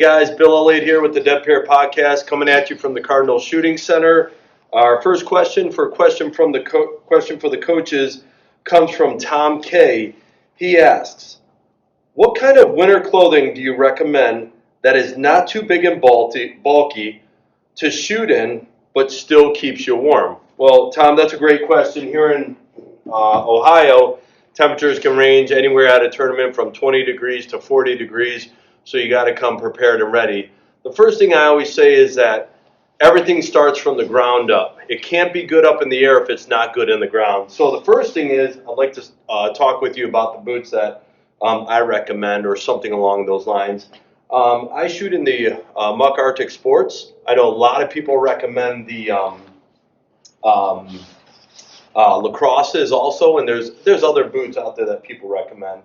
guys, Bill Elliott here with the Dead Pair Podcast, coming at you from the Cardinal Shooting Center. Our first question for the coaches comes from Tom K. He asks, what kind of winter clothing do you recommend that is not too big and bulky to shoot in but still keeps you warm? Well, Tom, that's a great question. Here in Ohio, temperatures can range anywhere at a tournament from 20 degrees to 40 degrees. So you got to come prepared and ready. The first thing I always say is that everything starts from the ground up. It can't be good up in the air if it's not good in the ground. So the first thing is I'd like to talk with you about the boots that I recommend or something along those lines. I shoot in the Muck Arctic Sports. I know a lot of people recommend the Lacrosses also, and there's other boots out there that people recommend.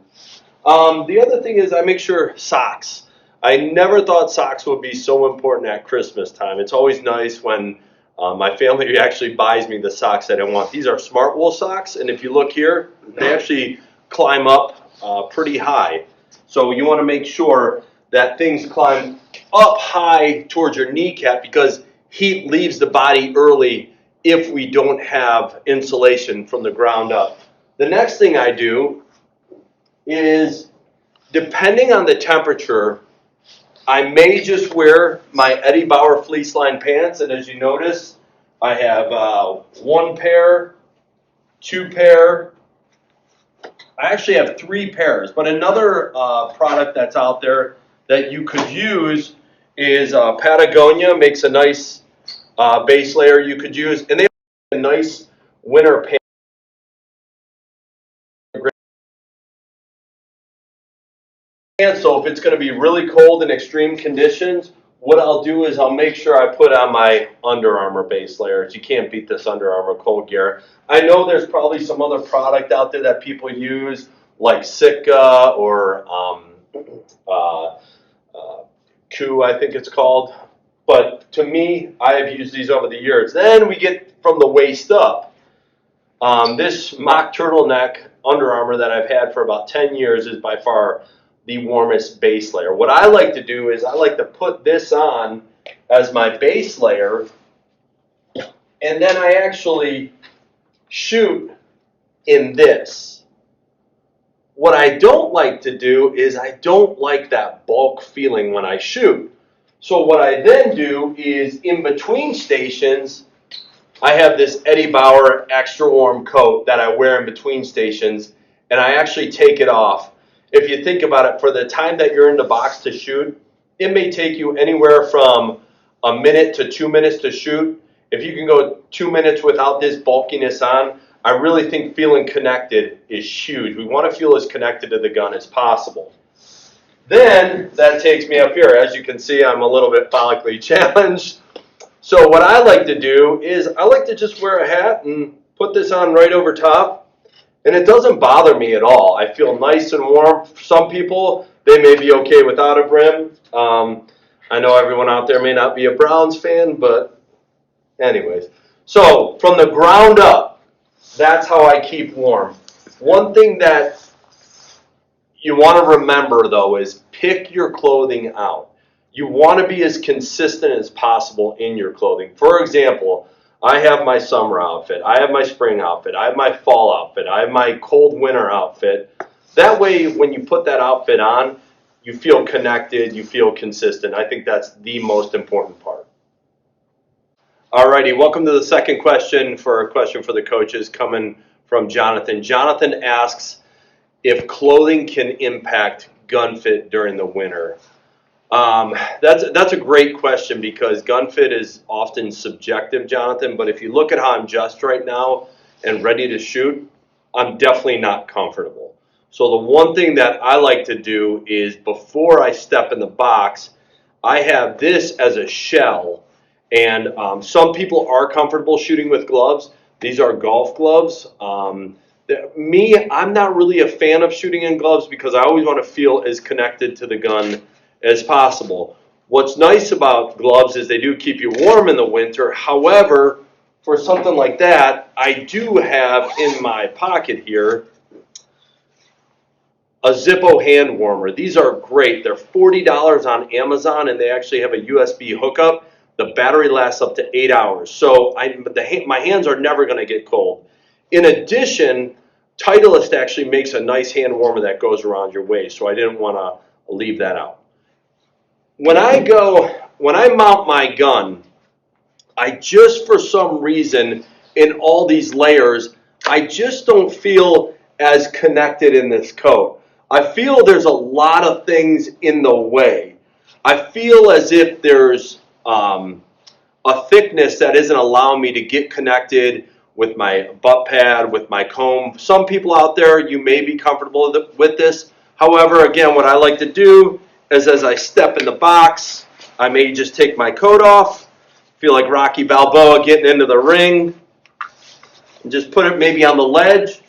The other thing is I make sure socks. I never thought socks would be so important at Christmas time. It's always nice when my family actually buys me the socks that I want. These are Smart Wool socks, and if you look here, they actually climb up pretty high. So you want to make sure that things climb up high towards your kneecap because heat leaves the body early if we don't have insulation from the ground up. The next thing I do is, depending on the temperature, I may just wear my Eddie Bauer fleece line pants, and as you notice, I have one pair, two pair, I actually have three pairs, but another product that's out there that you could use is Patagonia, makes a nice base layer you could use, and they have a nice winter pant. So if it's going to be really cold in extreme conditions, what I'll do is I'll make sure I put on my Under Armour base layers. You can't beat this Under Armour cold gear. I know there's probably some other product out there that people use, like Sitka or Coup, I think it's called. But to me, I have used these over the years. Then we get from the waist up. This mock turtleneck Under Armour that I've had for about 10 years is by far the warmest base layer. What I like to do is I like to put this on as my base layer, and then I actually shoot in this. What I don't like to do is I don't like that bulk feeling when I shoot. So what I then do is in between stations, I have this Eddie Bauer extra warm coat that I wear in between stations, and I actually take it off. If you think about it, for the time that you're in the box to shoot, it may take you anywhere from a minute to 2 minutes to shoot. If you can go 2 minutes without this bulkiness on, I really think feeling connected is huge. We want to feel as connected to the gun as possible. Then that takes me up here. As you can see, I'm a little bit follically challenged. So what I like to do is I like to just wear a hat and put this on right over top. And it doesn't bother me at all. I feel nice and warm. For some people, they may be okay without a brim. I know everyone out there may not be a Browns fan, but anyways. So from the ground up, that's how I keep warm. One thing that you want to remember, though, is pick your clothing out. You want to be as consistent as possible in your clothing. For example, I have my summer outfit, I have my spring outfit, I have my fall outfit, I have my cold winter outfit. That way, when you put that outfit on, you feel connected, you feel consistent. I think that's the most important part. Alrighty, welcome to the second question for the coaches coming from Jonathan. Jonathan asks if clothing can impact gun fit during the winter. That's a great question because gun fit is often subjective, Jonathan, but if you look at how I'm dressed right now and ready to shoot, I'm definitely not comfortable. So the one thing that I like to do is before I step in the box, I have this as a shell, and some people are comfortable shooting with gloves. These are golf gloves. Me, I'm not really a fan of shooting in gloves because I always want to feel as connected to the gun as possible. What's nice about gloves is they do keep you warm in the winter. However, for something like that, I do have in my pocket here a Zippo hand warmer. These are great. They're $40 on Amazon, and they actually have a USB hookup. The battery lasts up to 8 hours. So my hands are never going to get cold. In addition, Titleist actually makes a nice hand warmer that goes around your waist, so I didn't want to leave that out. When I mount my gun, I just, for some reason, in all these layers, I just don't feel as connected in this coat. I feel there's a lot of things in the way. I feel as if there's a thickness that isn't allowing me to get connected with my butt pad, with my comb. Some people out there, you may be comfortable with this. However, again, what I like to do is as I step in the box, I may just take my coat off, feel like Rocky Balboa getting into the ring, and just put it maybe on the ledge,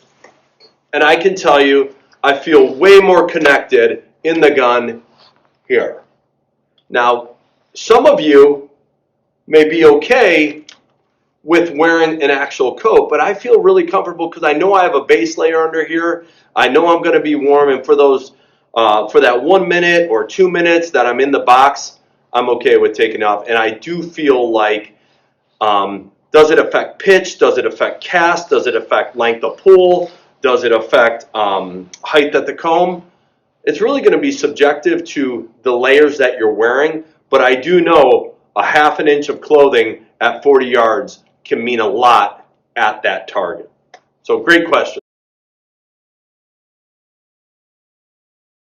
and I can tell you, I feel way more connected in the gun here. Now, some of you may be okay with wearing an actual coat, but I feel really comfortable because I know I have a base layer under here. I know I'm going to be warm, and for that 1 minute or 2 minutes that I'm in the box, I'm okay with taking off. And I do feel like, does it affect pitch? Does it affect cast? Does it affect length of pull? Does it affect height at the comb? It's really going to be subjective to the layers that you're wearing, but I do know a ½ an inch of clothing at 40 yards can mean a lot at that target. So great question.